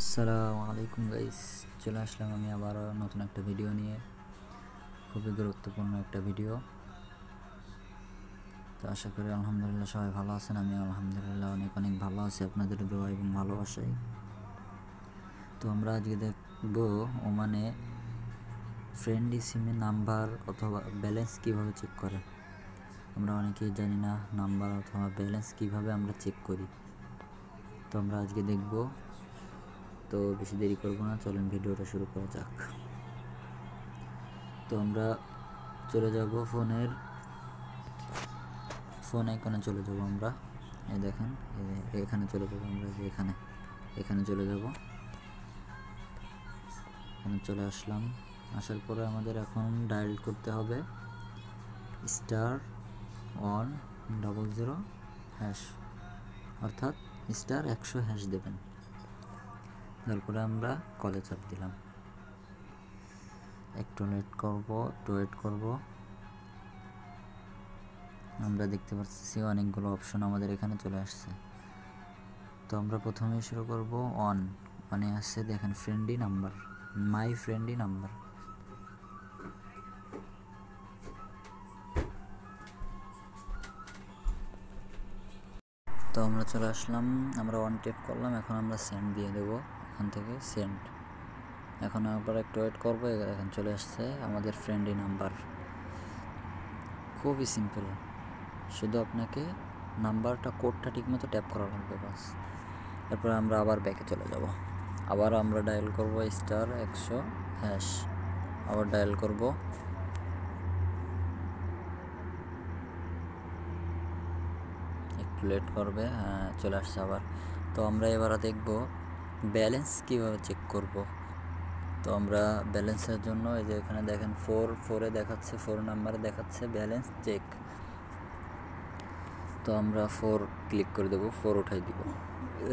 আসসালামু আলাইকুম গাইস, চলে আসলাম আমি আবার নতুন একটা ভিডিও নিয়ে। খুবই গুরুত্বপূর্ণ একটা ভিডিও। তো আশা করি আলহামদুলিল্লাহ সবাই ভালো আছেন। আমি আলহামদুলিল্লাহ অনেক অনেক ভালো আছি আপনাদের দোয়া এবং ভালোবাসায়। তো আমরা আজকে দেখব ওমানে ফ্রেন্ডলি সিমে নাম্বার অথবা ব্যালেন্স কিভাবে চেক করে। আমরা অনেকেই জানি না নাম্বার অথবা ব্যালেন্স কিভাবে আমরা চেক করি। তো আমরা আজকে দেখব। তো বেশি দেরি করব না, চলেন ভিডিওটা শুরু করা যাক। তো আমরা চলে যাব ফোন আইকনে চলে যাব। আমরা এই দেখেন এখানে চলে যাব। আমরা যে এখানে চলে যাব। এখানে চলে আসলাম। আসার পরে আমাদের এখন ডায়াল করতে হবে *100# অর্থাৎ *100# দেবেন। তারপরে আমরা কলে চাপ দিলাম। একটু ওয়েট করব। আমরা দেখতে পাচ্ছি অনেকগুলো অপশন আমাদের এখানে চলে আসছে। তো আমরা প্রথমে শুরু করব মানে আছে দেখেন ফ্রেন্ডলি নাম্বার, মাই ফ্রেন্ডলি নাম্বার। তো আমরা চলে আসলাম, আমরা ট্যাপ করলাম। এখন আমরা সেন্ড দিয়ে দেব। এখান থেকে সেন্ড। এখন আবার একটু ওয়েট করবো। এখন চলে আসছে আমাদের ফ্রেন্ডলি নাম্বার। খুবই সিম্পল, শুধু আপনাকে নাম্বারটা কোডটা ঠিকমতো ট্যাপ করা লাগবে বাস। তারপরে আমরা আবার ব্যাকে চলে যাব। আবার আমরা ডায়াল করব *100#। আবার ডায়াল করব। একটু লেট করবে, হ্যাঁ চলে আসছে আবার। তো আমরা এবার দেখব ব্যালেন্স কিভাবে চেক করব। তো আমরা ব্যালেন্সের জন্য এই যে এখানে দেখেন 4 দেখাচ্ছে, 4 নাম্বারে দেখাচ্ছে ব্যালেন্স চেক। তো আমরা 4 ক্লিক করে দেব, 4 উঠাই দিব।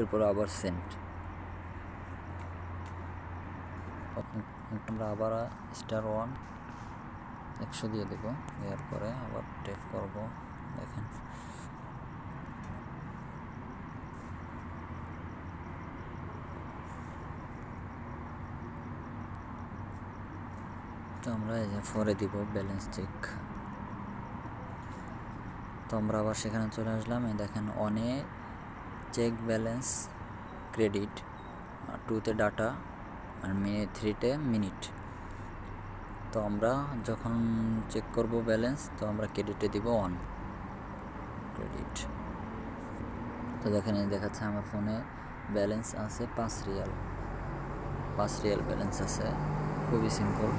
এরপর আবার সেন্ড। আমরা আবার *100 দিয়ে দেব। দেওয়ার পরে আবার ট্যাপ করব। দেখেন তো আমরা এই যে 4 দিব ব্যালেন্স চেক। তো আমরা আবার সেখানে চলে আসলাম। এই দেখেন অনে চেক ব্যালেন্স ক্রেডিট, 2তে ডাটা আর 3তে মিনিট। তো আমরা যখন চেক করব ব্যালেন্স, তো আমরা ক্রেডিটে দিব ক্রেডিট। তো দেখেন দেখাচ্ছে আমার ফোনে ব্যালেন্স আছে 5 রিয়াল ব্যালেন্স আছে। খুবই সিম্পল।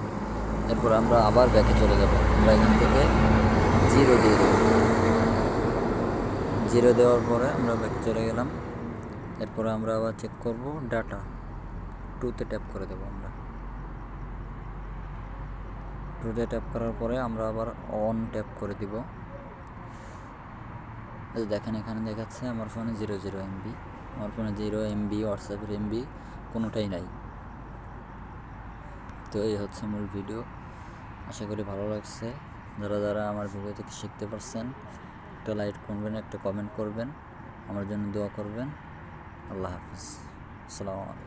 এরপর আমরা আবার ব্যাকে চলে যাব। আমরা এখান থেকে 0 দিয়ে দেব। 0 দেওয়ার পরে আমরা ব্যাকে চলে গেলাম। এরপরে আমরা আবার চেক করব ডাটা, 2তে ট্যাপ করে দেব। আমরা 2তে ট্যাপ করার পরে আমরা আবার ট্যাপ করে দিব। দেখেন এখানে দেখাচ্ছে আমার ফোনে 0 MB। আমার ফোনে 0 MB, হোয়াটসঅ্যাপের MB কোনোটাই নাই। তো এই হচ্ছে মূল ভিডিও। আশা করি ভালো লাগছে। যারা আমার ভিডিও থেকে শিখতে পারছেন, একটা লাইক করবেন, একটা কমেন্ট করবেন, আমার জন্য দোয়া করবেন। আল্লাহ হাফিজ। আসসালামু আলাইকুম।